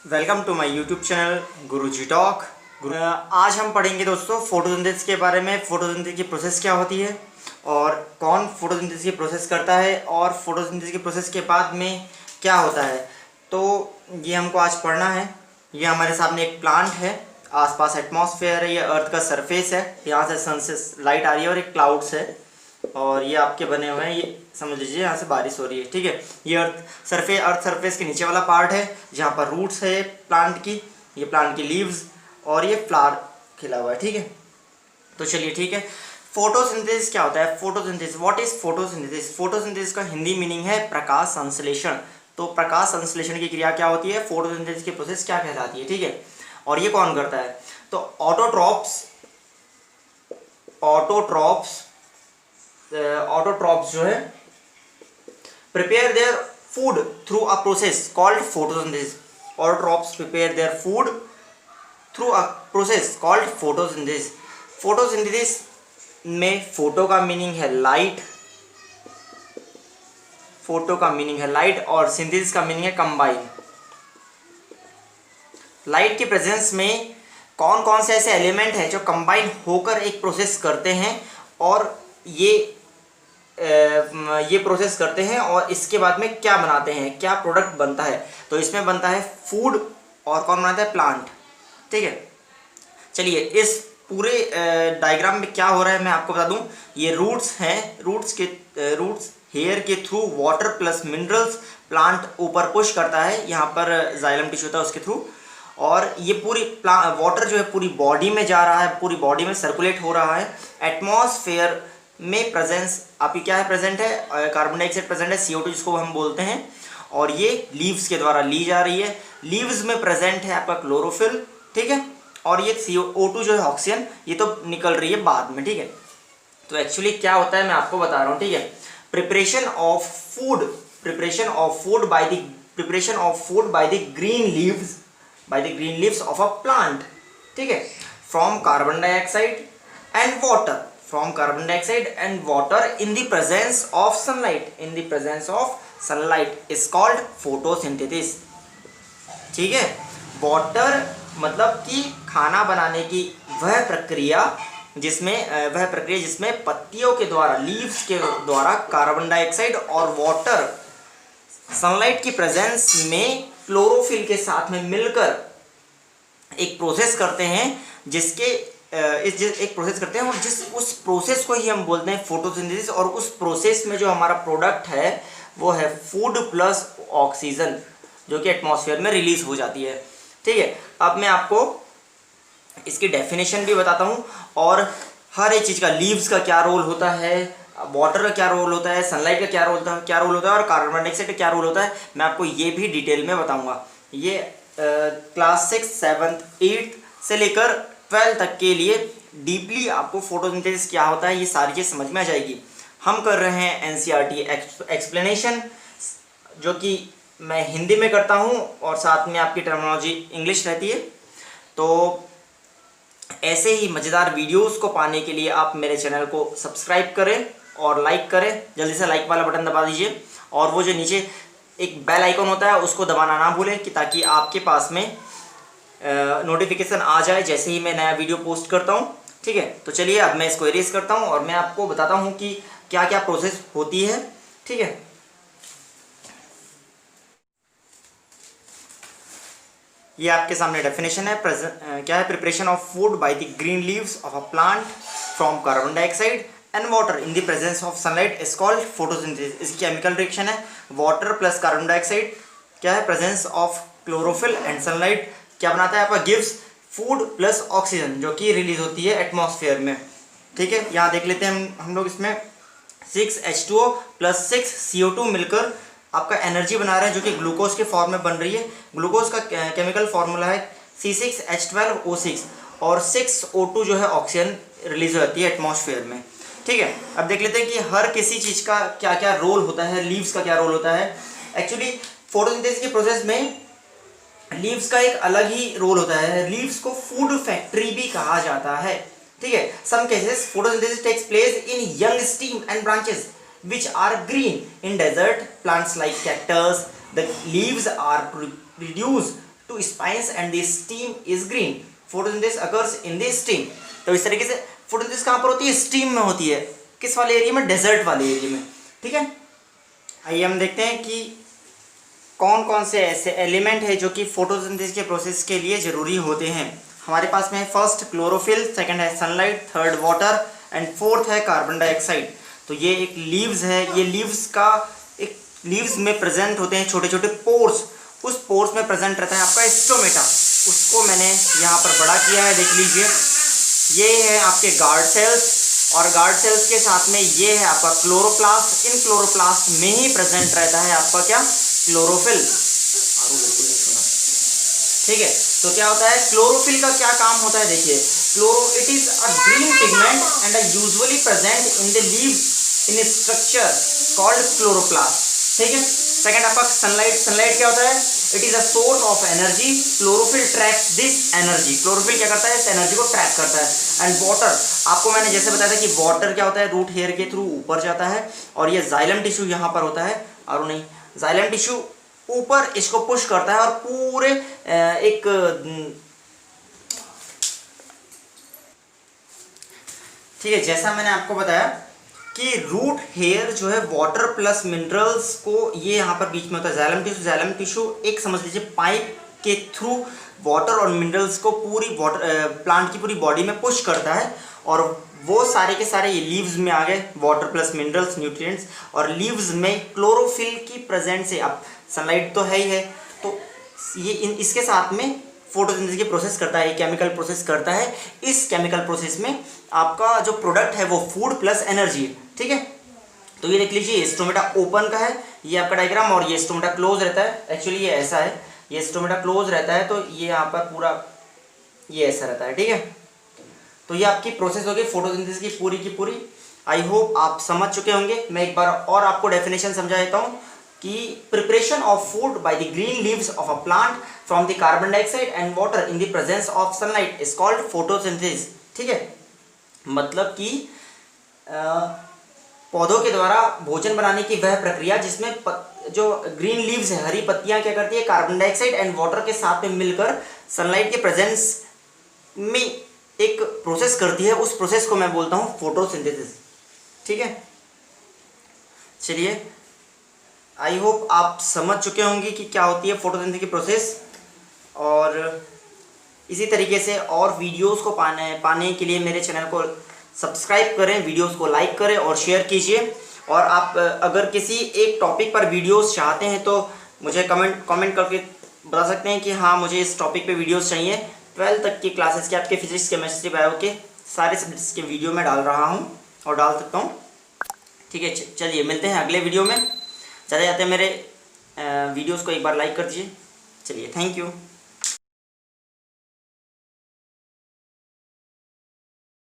Welcome to my YouTube channel Guruji talk. आज हम पढ़ेंगे दोस्तों फोटोसिंथेसिस के बारे में। फोटोसिंथेसिस की प्रोसेस क्या होती है और कौन फोटोसिंथेसिस की प्रोसेस करता है और फोटोसिंथेसिस की प्रोसेस के बाद में क्या होता है, तो ये हमको आज पढ़ना है। ये हमारे सामने एक प्लांट है, आसपास एटमॉस्फेयर है, ये अर्थ का सरफेस है, यहाँ से सन से लाइट आ रही है और एक क्लाउड्स है और ये आपके बने हुए हैं। ये समझ लीजिए यहाँ से बारिश हो रही है, ठीक है। ये अर्थ सरफेस के नीचे वाला पार्ट है जहाँ पर रूट्स है प्लांट की, ये प्लांट की लीव्स और ये फ्लावर खिला हुआ है, ठीक है। तो चलिए ठीक है, फोटोसिंथेसिस क्या होता है। Photosynthesis, what is photosynthesis. Photosynthesis का हिंदी मीनिंग है प्रकाश संश्लेषण। तो प्रकाश संश्लेषण की क्रिया क्या होती है, फोटोसिंथेसिस की प्रोसेस क्या कहलाती है, ठीक है। और ये कौन करता है, तो ऑटोट्रॉप्स जो है prepare their food through a process called photosynthesis. Autotrophs prepare their food through a process called photosynthesis. photosynthesis में फोटो का मीनिंग है लाइट, और सिंथेसिस का मीनिंग है कंबाइन। लाइट के प्रेजेंस में कौन कौन से ऐसे एलिमेंट हैं जो कंबाइन होकर एक प्रोसेस करते हैं और ये प्रोसेस करते हैं और इसके बाद में क्या बनाते हैं, क्या प्रोडक्ट बनता है। तो इसमें बनता है फूड और कौन बनाता है, प्लांट, ठीक है। चलिए इस पूरे डायग्राम में क्या हो रहा है मैं आपको बता दूं। ये रूट्स हैं, रूट्स हेयर के through water plus minerals plant ऊपर पुश करता है, यहाँ पर जाइलम टिश्यू होता है उसके थ्रू, और ये पूरी वाटर जो है पूरी बॉडी में जा रहा है, पूरी बॉडी में सर्कुलेट हो रहा है। एटमॉस्फेयर में प्रेजेंस आपकी क्या है, प्रेजेंट है, कार्बन डाइऑक्साइड प्रेजेंट है, CO2 जिसको हम बोलते हैं, और ये लीव्स के द्वारा ली जा रही है। लीव्स में प्रेजेंट है आपका क्लोरोफिल, ठीक है, और ये CO2 जो है ऑक्सीजन, ये तो निकल रही है बाद में, ठीक है। तो एक्चुअली क्या होता है मैं आपको बता रहा हूँ, ठीक है। Preparation of food by the green leaves of a plant, ठीक है, from carbon dioxide and water in the presence of sunlight is called photosynthesis, ठीक है। वाटर मतलब कि खाना बनाने की वह प्रक्रिया जिसमें पत्तियों के द्वारा, लीव्स के द्वारा कार्बन डाइऑक्साइड और वाटर सनलाइट की प्रेजेंस में क्लोरोफिल के साथ में मिलकर एक प्रोसेस करते हैं, और उस प्रोसेस को ही हम बोलते हैं फोटोसिंथेसिस। और उस प्रोसेस में जो हमारा प्रोडक्ट है वो है फूड प्लस ऑक्सीजन, जो कि एटमॉस्फेयर में रिलीज हो जाती है, ठीक है। अब मैं आपको इसकी डेफिनेशन भी बताता हूँ और हर एक चीज़ का, लीव्स का क्या रोल होता है, वाटर का क्या रोल होता है, सनलाइट का क्या रोल होता है और कार्बन डाइऑक्साइड का क्या रोल होता है, मैं आपको ये भी डिटेल में बताऊँगा। ये क्लास 6, 7, 8 से लेकर 12 तक के लिए डीपली आपको फोटोसिंथेसिस क्या होता है ये सारी चीज़ समझ में आ जाएगी। हम कर रहे हैं NCERT एक्सप्लेनेशन, जो कि मैं हिंदी में करता हूँ और साथ में आपकी टर्मिनोलॉजी इंग्लिश रहती है। तो ऐसे ही मज़ेदार वीडियोस को पाने के लिए आप मेरे चैनल को सब्सक्राइब करें और लाइक करें, जल्दी से लाइक वाला बटन दबा दीजिए, और वो जो नीचे एक बेल आइकन होता है उसको दबाना ना भूलें, कि ताकि आपके पास में नोटिफिकेशन आ जाए जैसे ही मैं नया वीडियो पोस्ट करता हूँ, ठीक है। तो चलिए अब मैं इसको इरेज करता हूँ और मैं आपको बताता हूँ कि क्या क्या प्रोसेस होती है, ठीक है। ये आपके सामने डेफिनेशन है, क्या है, preparation of food by the green leaves of a plant from carbon dioxide and water in the presence of sunlight is called photosynthesis. इसकी केमिकल रिएक्शन है, वाटर प्लस कार्बन डाइऑक्साइड क्या है, presence of chlorophyll and sunlight क्या बनाता है आपका, gives food plus oxygen, जो कि रिलीज होती है एटमॉस्फेयर में, ठीक है। यहाँ देख लेते हैं हम लोग, इसमें 6H2O प्लस 6CO2 मिलकर आपका एनर्जी बना रहे हैं, जो कि ग्लूकोज के फॉर्म में बन रही है। ग्लूकोज का केमिकल फॉर्मूला है C6H12O6 और 6O2 जो है ऑक्सीजन रिलीज हो जाती है एटमॉस्फेयर में, ठीक है। अब देख लेते हैं कि हर किसी चीज़ का क्या क्या रोल होता है, लीव्स का क्या रोल होता है। एक्चुअली फोटोसिंथेसिस के प्रोसेस में लीव्स का एक अलग ही रोल होता है। लीव्स को फूड फैक्ट्री भी कहा जाता है, ठीक है। Some cases photosynthesis takes place in young stem and branches which are green in desert plants like cactus. The leaves are produced to spines and the stem is green. Photosynthesis occurs in the stem. तो इस तरीके से photosynthesis कहाँ पर होती है? Steam में होती है। किस वाले एरिया में? डेजर्ट वाले एरिया में। ठीक है, आइए हम देखते हैं कि कौन कौन से ऐसे एलिमेंट है जो कि फोटोसिंथेसिस के प्रोसेस के लिए ज़रूरी होते हैं। हमारे पास में है फर्स्ट क्लोरोफिल, सेकंड है sunlight, third water and fourth है कार्बन डाइऑक्साइड। तो ये एक लीव्स है, ये लीव्स का एक लीव्स में प्रेजेंट होते हैं छोटे छोटे पोर्स, उस पोर्स में प्रेजेंट रहता है आपका स्टोमेटा, उसको मैंने यहाँ पर बड़ा किया है, देख लीजिए। ये है आपके गार्ड सेल्स, और गार्ड सेल्स के साथ में ये है आपका क्लोरोप्लास्ट। इन क्लोरोप्लास्ट में ही प्रेजेंट रहता है आपका क्या? क्लोरोफिल। ठीक है, तो क्या होता है क्लोरोफिल का क्या काम होता है? देखिए, it is a green pigment and usually present in the leaves in structure called chloroplast. ठीक है, सेकंड आपका सनलाइट। सनलाइट क्या होता है? It is a source of energy. Chlorophyll tracks this energy. Chlorophyll क्या करता है? इस एनर्जी को ट्रैक करता है। एंड वाटर, आपको मैंने जैसे बताया था कि वाटर क्या होता है? रूट हेयर के थ्रू ऊपर जाता है, और ये जाइलम टिश्यू यहाँ पर होता है, और नहीं, जाइलम टिश्यू ऊपर इसको पुश करता है, और पूरे एक ठीक है, जैसा मैंने आपको बताया कि रूट हेयर जो है वाटर प्लस मिनरल्स को ये यहाँ पर बीच में होता है जाइलम टिश्यू। जाइलम टिश्यू एक समझ लीजिए पाइप के थ्रू वाटर और मिनरल्स को पूरी वाटर प्लांट की पूरी बॉडी में पुश करता है, और वो सारे के सारे ये लीव्स में आ गए, वाटर प्लस मिनरल्स, न्यूट्रिएंट्स। और लीव्स में क्लोरोफिल की प्रेजेंस से, अब सनलाइट तो है ही है, तो ये इसके साथ में फोटोसिंथेसिस की प्रोसेस करता है, केमिकल प्रोसेस करता है। इस केमिकल प्रोसेस में आपका जो प्रोडक्ट है वो फूड प्लस एनर्जी है। ठीक है, तो ये देख लीजिए, स्टोमेटा ओपन का है ये आपका डायग्राम, और ये स्टोमेटा क्लोज रहता है। एक्चुअली ये ऐसा है, ये स्टोमेटा क्लोज रहता है, तो ये यहाँ पर पूरा ये ऐसा रहता है। ठीक है, तो ये आपकी प्रोसेस होगी फोटोसिंथेसिस की पूरी। आई होप आप समझ चुके होंगे। मैं एक बार और आपको डेफिनेशन समझा देता हूँ कि preparation of food by the green leaves of a plant from the carbon dioxide and water in the presence of sunlight is called photosynthesis. ठीक है, मतलब कि पौधों के द्वारा भोजन बनाने की वह प्रक्रिया जिसमें जो ग्रीन लीव्स है, हरी पत्तियां क्या करती है? कार्बन डाइऑक्साइड एंड वाटर के साथ में मिलकर सनलाइट के प्रेजेंस में एक प्रोसेस करती है, उस प्रोसेस को मैं बोलता हूँ फोटोसिंथेसिस। ठीक है, चलिए, आई होप आप समझ चुके होंगे कि क्या होती है फोटोसिंथेसिस की प्रोसेस। और इसी तरीके से और वीडियोस को पाने के लिए मेरे चैनल को सब्सक्राइब करें, वीडियोस को लाइक करें और शेयर कीजिए। और आप अगर किसी एक टॉपिक पर वीडियोस चाहते हैं तो मुझे कमेंट करके बता सकते हैं कि हाँ मुझे इस टॉपिक पे वीडियोस चाहिए। 12th तक की क्लासेस के आपके फिजिक्स, केमिस्ट्री, बायो के सारे सब्जेक्ट्स के वीडियो में डाल रहा हूँ और डाल सकता हूँ। ठीक है, चलिए मिलते हैं अगले वीडियो में। जाते जाते मेरे वीडियोस को एक बार लाइक कर दीजिए। चलिए, थैंक यू।